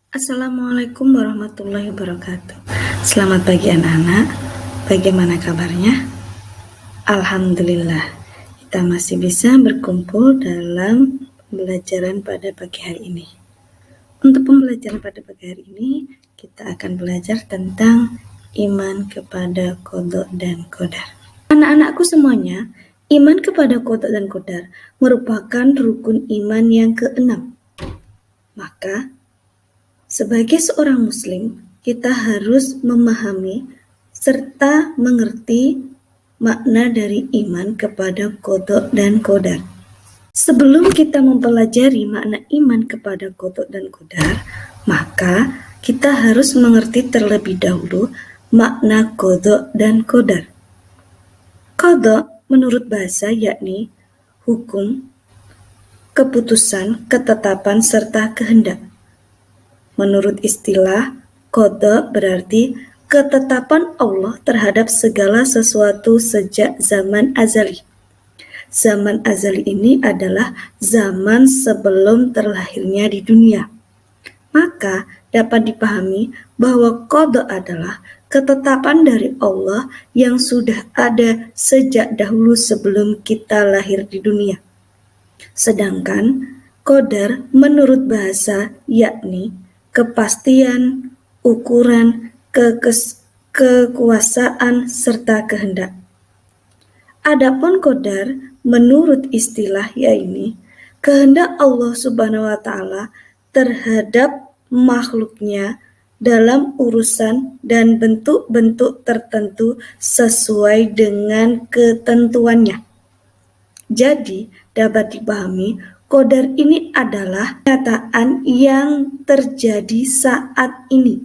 Assalamualaikum warahmatullahi wabarakatuh. Selamat pagi anak-anak. Bagaimana kabarnya? Alhamdulillah, kita masih bisa berkumpul dalam pembelajaran pada pagi hari ini. Untuk pembelajaran pada pagi hari ini, kita akan belajar tentang iman kepada qada dan qadar. Anak-anakku semuanya, iman kepada qada dan qadar merupakan rukun iman yang keenam. Maka sebagai seorang muslim, kita harus memahami serta mengerti makna dari iman kepada qada dan qadar. Sebelum kita mempelajari makna iman kepada qada dan qadar, maka kita harus mengerti terlebih dahulu makna qada dan qadar. Qada menurut bahasa yakni hukum, keputusan, ketetapan, serta kehendak. Menurut istilah, qada berarti ketetapan Allah terhadap segala sesuatu sejak zaman azali. Zaman azali ini adalah zaman sebelum terlahirnya di dunia. Maka dapat dipahami bahwa qada adalah ketetapan dari Allah yang sudah ada sejak dahulu sebelum kita lahir di dunia. Sedangkan qadar menurut bahasa yakni kepastian, ukuran, kekuasaan, serta kehendak. Adapun qadar menurut istilah yakni kehendak Allah Subhanahu wa taala terhadap makhluknya dalam urusan dan bentuk-bentuk tertentu sesuai dengan ketentuannya. Jadi, dapat dipahami qadar ini adalah kenyataan yang terjadi saat ini.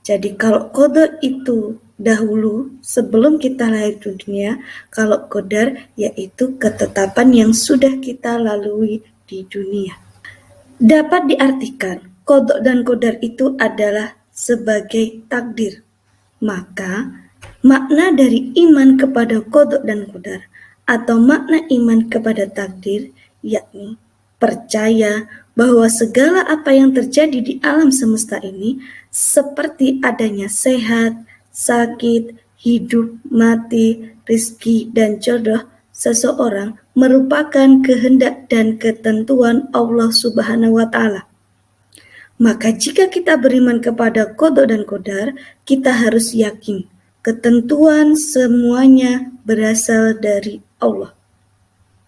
Jadi kalau qada itu dahulu sebelum kita lahir di dunia, kalau qadar yaitu ketetapan yang sudah kita lalui di dunia. Dapat diartikan qada dan qadar itu adalah sebagai takdir. Maka makna dari iman kepada qada dan qadar atau makna iman kepada takdir yakni percaya bahwa segala apa yang terjadi di alam semesta ini seperti adanya sehat, sakit, hidup, mati, rizki, dan jodoh seseorang merupakan kehendak dan ketentuan Allah Subhanahu wa taala. Maka jika kita beriman kepada qada dan qadar, kita harus yakin ketentuan semuanya berasal dari Allah.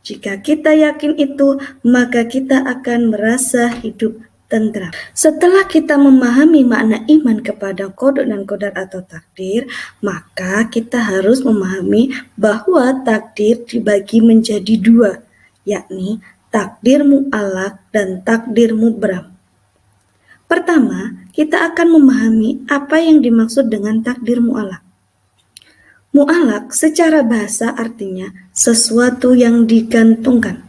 Jika kita yakin itu, maka kita akan merasa hidup tentram. Setelah kita memahami makna iman kepada qada dan qadar atau takdir, maka kita harus memahami bahwa takdir dibagi menjadi dua, yakni takdir mu'allaq dan takdir mubram. Pertama, kita akan memahami apa yang dimaksud dengan takdir mu'allaq. Mu'allaq secara bahasa artinya sesuatu yang digantungkan.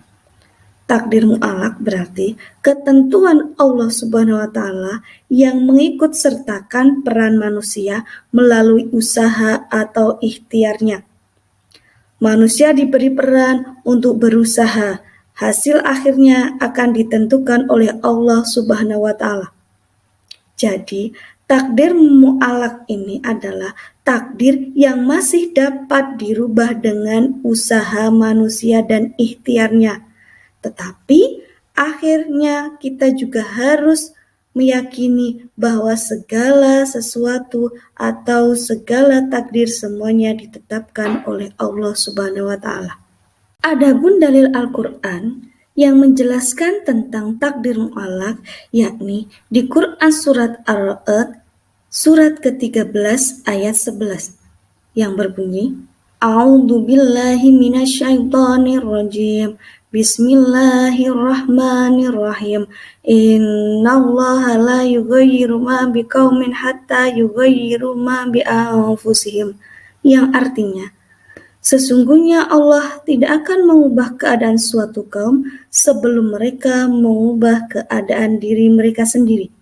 Takdir mu'allaq berarti ketentuan Allah Subhanahu wa taala yang mengikut sertakan peran manusia melalui usaha atau ikhtiarnya. Manusia diberi peran untuk berusaha, hasil akhirnya akan ditentukan oleh Allah Subhanahu wa taala. Jadi, takdir mu'allaq ini adalah takdir yang masih dapat dirubah dengan usaha manusia dan ikhtiarnya. Tetapi akhirnya kita juga harus meyakini bahwa segala sesuatu atau segala takdir semuanya ditetapkan oleh Allah Subhanahu wa taala. Adapun dalil Al-Qur'an yang menjelaskan tentang takdir mu'allaq yakni di Quran surat Ar-Ra'd surat ke-13 ayat 11 yang berbunyi A'udzu billahi minasyaitonir rajim. Bismillahirrahmanirrahim. Innallaha la yughayyiru ma biqaumin hatta yughayyiru ma bi anfusihim. Yang artinya sesungguhnya Allah tidak akan mengubah keadaan suatu kaum sebelum mereka mengubah keadaan diri mereka sendiri.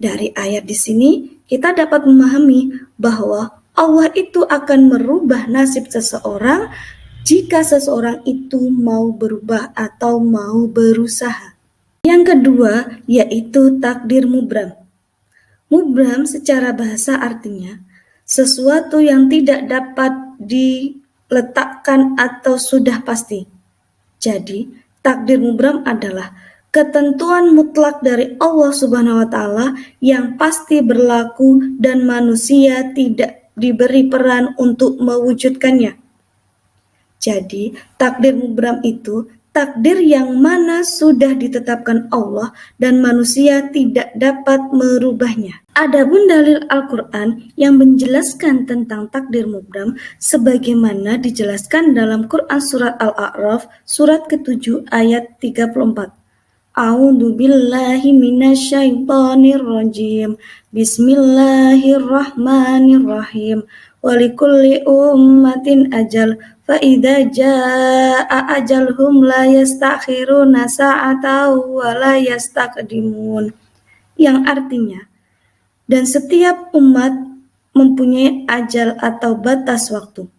Dari ayat di sini kita dapat memahami bahwa Allah itu akan merubah nasib seseorang jika seseorang itu mau berubah atau mau berusaha. Yang kedua yaitu takdir mubram. Mubram secara bahasa artinya sesuatu yang tidak dapat diletakkan atau sudah pasti. Jadi, takdir mubram adalah ketentuan mutlak dari Allah Subhanahu wa taala yang pasti berlaku dan manusia tidak diberi peran untuk mewujudkannya. Jadi, takdir mubram itu takdir yang mana sudah ditetapkan Allah dan manusia tidak dapat merubahnya. Adapun dalil Al-Quran yang menjelaskan tentang takdir mubram sebagaimana dijelaskan dalam Quran surat Al-A'raf surat ke-7 ayat 34. A'udzu billahi minasyaitonir rajim. Bismillahirrahmanirrahim. Walikulli ummatin ajal fa idza jaa ajalhum la yastakhiruna sa'atan wa la yastaqdimun. Yang artinya, dan setiap umat mempunyai ajal atau batas waktu.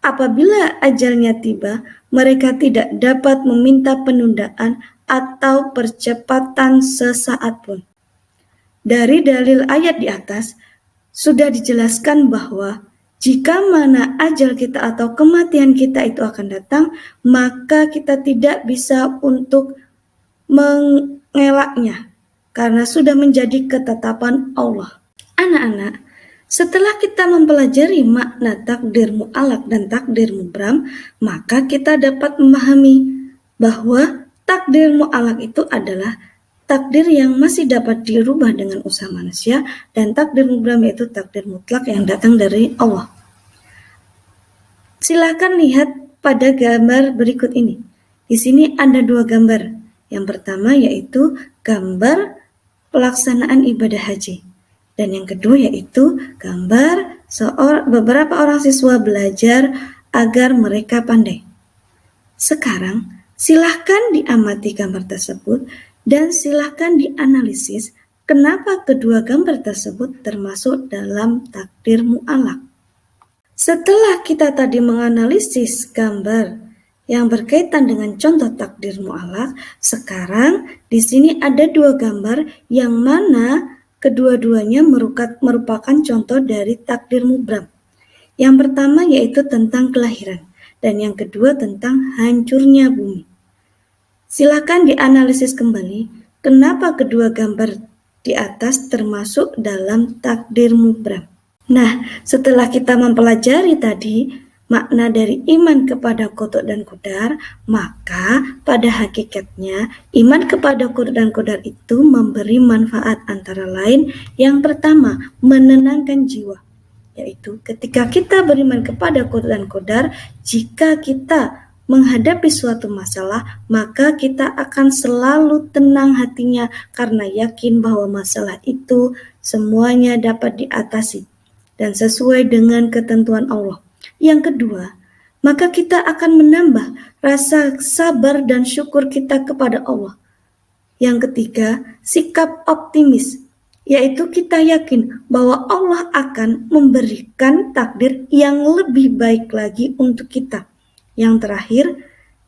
Apabila ajalnya tiba, mereka tidak dapat meminta penundaan atau percepatan sesaat pun. Dari dalil ayat di atas, sudah dijelaskan bahwa jika mana ajal kita atau kematian kita itu akan datang, maka kita tidak bisa untuk mengelaknya, karena sudah menjadi ketetapan Allah. Anak-anak, setelah kita mempelajari makna takdir mu'alaq dan takdir mubram, maka kita dapat memahami bahwa takdir mu'alaq itu adalah takdir yang masih dapat dirubah dengan usaha manusia, dan takdir mubram yaitu takdir mutlak yang datang dari Allah. Silakan lihat pada gambar berikut ini. Di sini ada dua gambar. Yang pertama yaitu gambar pelaksanaan ibadah haji. Dan yang kedua yaitu gambar beberapa orang siswa belajar agar mereka pandai. Sekarang silahkan diamati gambar tersebut dan silahkan dianalisis kenapa kedua gambar tersebut termasuk dalam takdir mu'alaq. Setelah kita tadi menganalisis gambar yang berkaitan dengan contoh takdir mu'alaq, sekarang di sini ada dua gambar yang mana kedua-duanya merupakan contoh dari takdir mubram. Yang pertama yaitu tentang kelahiran dan yang kedua tentang hancurnya bumi. Silakan dianalisis kembali kenapa kedua gambar di atas termasuk dalam takdir mubram. Nah, setelah kita mempelajari tadi makna dari iman kepada qada dan qadar, maka pada hakikatnya iman kepada qada dan qadar itu memberi manfaat antara lain yang pertama, menenangkan jiwa. Yaitu ketika kita beriman kepada qada dan qadar, jika kita menghadapi suatu masalah, maka kita akan selalu tenang hatinya karena yakin bahwa masalah itu semuanya dapat diatasi dan sesuai dengan ketentuan Allah. Yang kedua, maka kita akan menambah rasa sabar dan syukur kita kepada Allah. Yang ketiga, sikap optimis, yaitu kita yakin bahwa Allah akan memberikan takdir yang lebih baik lagi untuk kita. Yang terakhir,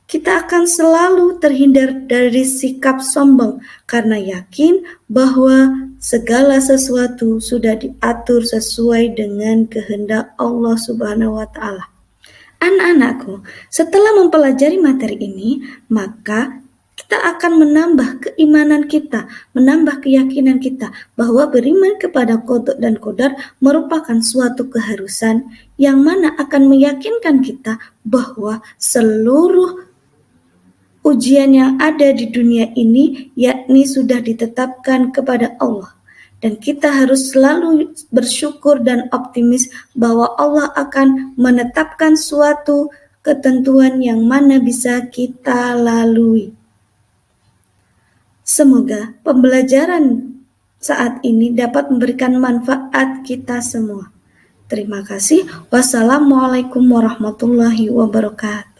kita akan selalu terhindar dari sikap sombong karena yakin bahwa segala sesuatu sudah diatur sesuai dengan kehendak Allah Subhanahu wa taala. Anak-anakku, setelah mempelajari materi ini, maka kita akan menambah keimanan kita, menambah keyakinan kita bahwa beriman kepada qada dan qadar merupakan suatu keharusan yang mana akan meyakinkan kita bahwa seluruh ujian yang ada di dunia ini yakni sudah ditetapkan kepada Allah. Dan kita harus selalu bersyukur dan optimis bahwa Allah akan menetapkan suatu ketentuan yang mana bisa kita lalui. Semoga pembelajaran saat ini dapat memberikan manfaat kita semua. Terima kasih. Wassalamualaikum warahmatullahi wabarakatuh.